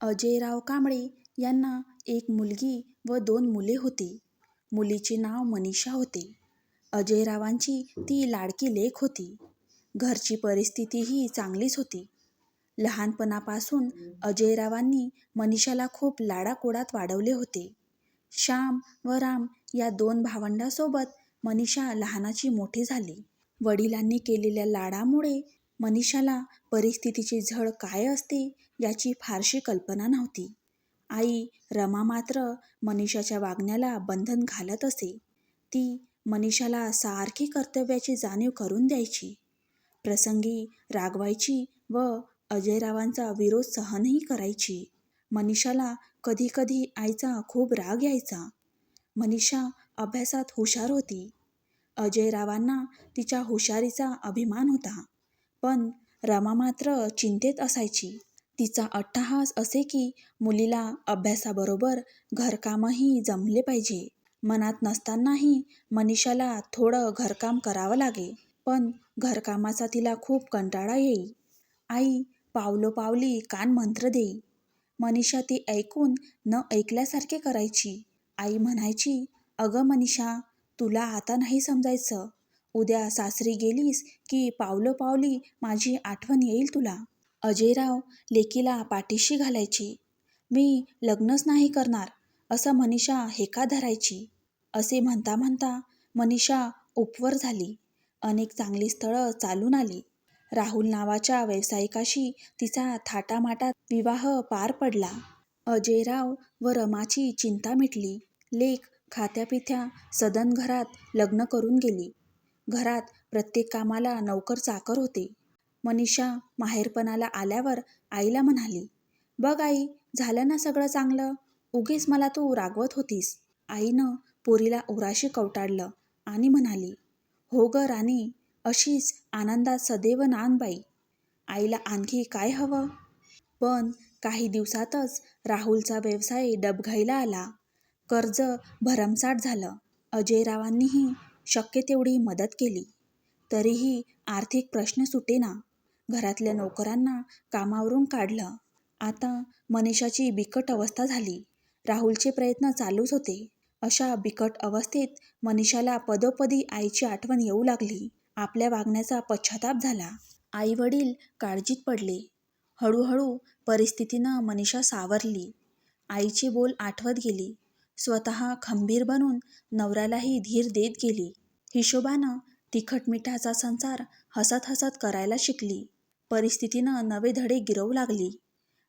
अजयराव कांबळे यांना एक मुलगी व 2 मुले होती. मुलीचे नाव मनीषा होते. अजयरावांची ती लाडकी लेक होती. घरची परिस्थितीही चांगलीच होती. लहानपणापासून अजयरावांनी मनीषाला खूप लाडाकोडात वाढवले होते. श्याम व राम या 2 भावंडांसोबत मनीषा लहानाची मोठी झाली. वडिलांनी केलेल्या लाडामुळे मनीषाला परिस्थितीची झळ काय असते याची फारशी कल्पना नव्हती. आई रमा मात्र मनीषाच्या वागण्याला बंधन घालत असे. ती मनीषाला सारखी कर्तव्याची जाणीव करून द्यायची. प्रसंगी रागवायची व अजयरावांचा विरोध सहनही करायची. मनीषाला कधी कधी आईचा खूप राग यायचा. मनीषा अभ्यासात हुशार होती. अजयरावांना तिच्या हुशारीचा अभिमान होता. पण रमा मात्र चिंतेत असायची. तिचा अट्टहास असे की मुलीला अभ्यासाबरोबर घरकामही जमले पाहिजे. मनात नसतानाही मनीषाला थोडं घरकाम करावं लागे. पण घरकामाचा तिला खूप कंटाळा येई. आई पावलोपावली कान मंत्र देई. मनीषा ती ऐकून न ऐकल्यासारखे करायची. आई म्हणायची, "अगं मनीषा, तुला आता नाही समजायचं. उद्या सासरी गेलीस की पावलोपावली माझी आठवण येईल तुला." अजयराव लेकीला पाठीशी घालायचे. "मी लग्नच नाही करणार," असं मनीषा हेका धरायची. असे म्हणता म्हणता मनीषा उपवर झाली. अनेक चांगली स्थळं चालून आली. राहुल नावाच्या व्यावसायिकाशी तिचा थाटामाटात विवाह पार पडला. अजयराव व रमाची चिंता मिटली. लेक खात्यापित्या सदन घरात लग्न करून गेली. घरात प्रत्येक कामाला नोकर चाकर होते. मनीषा माहेरपणाला आल्यावर आईला म्हणाली, "बघ आई, झालं ना सगळं चांगलं. उगीच मला तू रागवत होतीस." आईनं पोरीला उराशी कवटाळलं आणि म्हणाली, "हो ग राणी, अशीच आनंदात सदैव नांद बाई." आईला आणखी काय हवं? पण काही दिवसातच राहुलचा व्यवसाय डबघाईला आला. कर्ज भरमसाठ झालं. अजयरावांनीही शक्य तेवढी मदत केली. तरीही आर्थिक प्रश्न सुटेना. घरातल्या नोकरांना कामावरून काढलं. आता मनीषाची बिकट अवस्था झाली. राहुलचे प्रयत्न चालूच होते. अशा बिकट अवस्थेत मनीषाला पदोपदी आईची आठवण येऊ लागली. आपल्या वागण्याचा पश्चाताप झाला. आई वडील काळजीत पडले. हळूहळू परिस्थितीनं मनीषा सावरली. आईचे बोल आठवत गेली. स्वतः खंबीर बनून नवऱ्यालाही धीर देत गेली. हिशोबानं तिखट मिठाचा संसार हसत हसत करायला शिकली. परिस्थितीनं नवे धडे गिरवू लागली.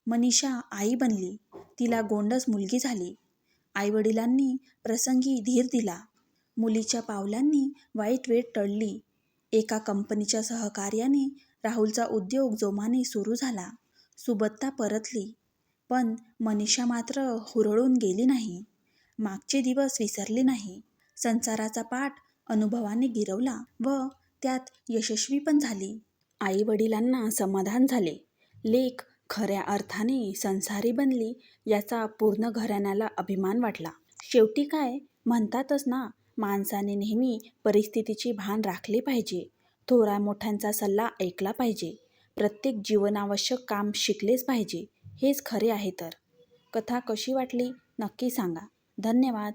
मनीषा आई बनली. तिला गोंडस मुलगी झाली. आईवडिलांनी प्रसंगी धीर दिला. मुलीच्या पावलांनी वाईट वेळ टळली. एका कंपनीच्या सहकार्याने राहुलचा उद्योग जोमाने सुरू झाला. सुबत्ता परतली. पण मनीषा मात्र हुरळून गेली नाही. मागचे दिवस विसरली नाही. संसाराचा पाठ अनुभवाने गिरवला व त्यात यशस्वी पण झाली. आई वडिलांना समाधान झाले. लेक खऱ्या अर्थाने संसारी बनली याचा पूर्ण घराण्याला अभिमान वाटला. शेवटी काय म्हणतातच ना, माणसाने नेहमी परिस्थितीची भान राखले पाहिजे. थोरा मोठ्यांचा सल्ला ऐकला पाहिजे. प्रत्येक जीवनावश्यक काम शिकलेच पाहिजे. हेच खरे आहे तर. कथा कशी वाटली नक्की सांगा. धन्यवाद.